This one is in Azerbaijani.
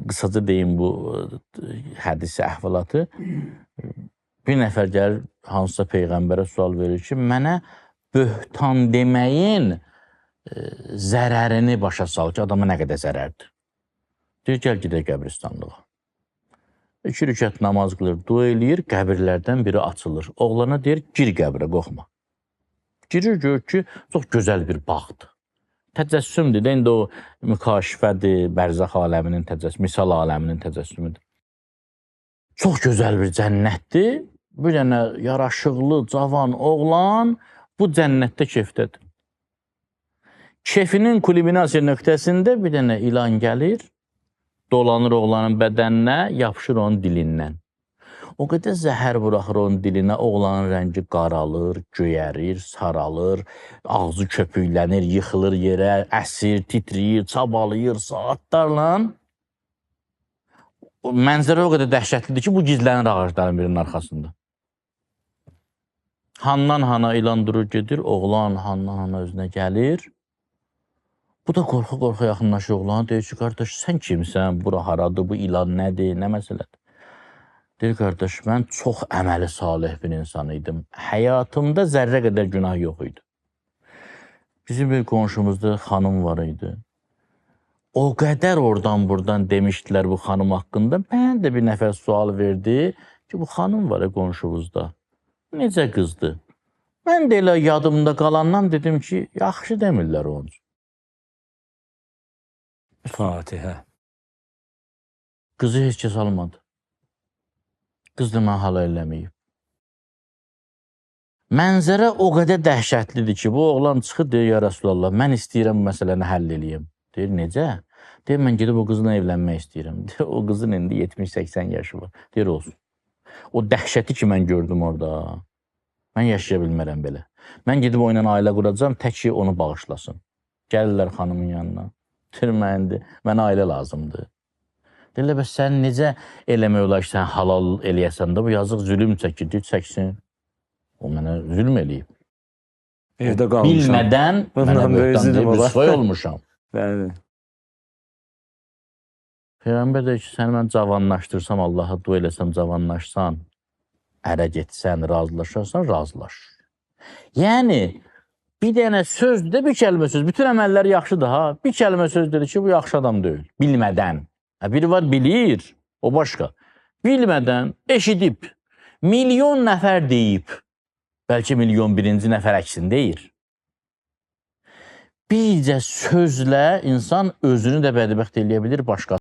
qısaca deyim bu hədisi, əhvalatı. Bir nəfər gəlir, hansısa peyğəmbərə sual verir ki, mənə böhtan deməyin zərərini başa sal ki, adama nə qədər zərərdir. Deyir, gəl gedək qəbristanlığa. 2 rükət namaz qılır, dua eləyir, qəbirlərdən biri açılır. Oğlana deyir, gir qəbrə, qorxma. Girir, görür ki, çox gözəl bir bağdır. Təcəssümdür də, indi o mükaşifədir, bərzəx aləminin təcəssümü, misal aləminin təcəssümüdür. Çox gözəl bir cənnətdir. Bir dənə yaraşıqlı, cavan oğlan bu cənnətdə keyfdədir. Keyfinin kulminasiya nöqtəsində bir dənə ilan gəlir, dolanır oğlanın bədəninə, yapışır onun dilindən. O qədər zəhər buraxır onun dilinə, oğlanın rəngi qaralır, göyərir, saralır, ağzı köpüklənir, yıxılır yerə, əsir, titriyir, çabalayır saatlarla. Mənzərə o qədər dəhşətlidir ki, bu gizlənir ağacların birinin arxasında. Handan hana ilan durur, gedir, oğlan handan hana özünə gəlir. Bu da qorxa-qorxa yaxınlaşır oğlana, deyir ki, qardaş, sən kimsən, bura haradır, bu ilan nədir, nə məsələdir? Deyir, qardaş, mən çox əməli salih bir insan idim. Həyatımda zərrə qədər günah yox idi. Bizim bir qonşumuzda xanım var idi. O qədər oradan-buradan demişdilər bu xanım haqqında. Mən də bir nəfər sual verdi ki, bu xanım var qonşumuzda. Necə qızdır? Mən də elə yadımda qalandan dedim ki, yaxşı demirlər onun. Fatihə. Qızı heç kəs almadı. Qız da mən hala eləməyib. Mənzərə o qədər dəhşətlidir ki, bu oğlan çıxır, deyir, ya Rasulallah, mən istəyirəm bu məsələni həll eləyəm. Deyir, necə? Deyir, mən gedib o qızla evlənmək istəyirəm. Deyir, o qızın indi 70-80 yaşı var. Deyir, olsun. O dəhşəti ki, mən gördüm orada. Mən yaşaya bilmərəm belə. Mən gedib o ilə ailə quracam, tək ki, onu bağışlasın. Gəlirlər xanımın yanına. Deyir, mənə ailə lazımdır. Deyirlər, bəs sən necə eləmək olar ki, sən halal eləyəsən də, bu yazıq zülüm çəkir, deyir, çəksin. O mənə zülm eləyib. Evdə qalmışam. Bilmədən mənə böhtan deyib, rüsvay olmuşam. Bəli. Peyğəmbər deyir ki, səni mən cavanlaşdırsam, Allaha dua eləsəm, cavanlaşsan, ərə getsən, razılaşarsan, razılaş. Yəni, bir dənə sözdür də, bir kəlmə söz. Bütün əməlləri yaxşıdır, ha. Bir kəlmə söz dedi ki, bu yaxşı adam deyil. Bilmədən. Biri var, bilir, o başqa. Bilmədən, eşidib, milyon nəfər deyib, bəlkə milyon birinci nəfər əksin deyir. Bircə sözlə insan özünü də bədbəxt eləyə bilir, başqa.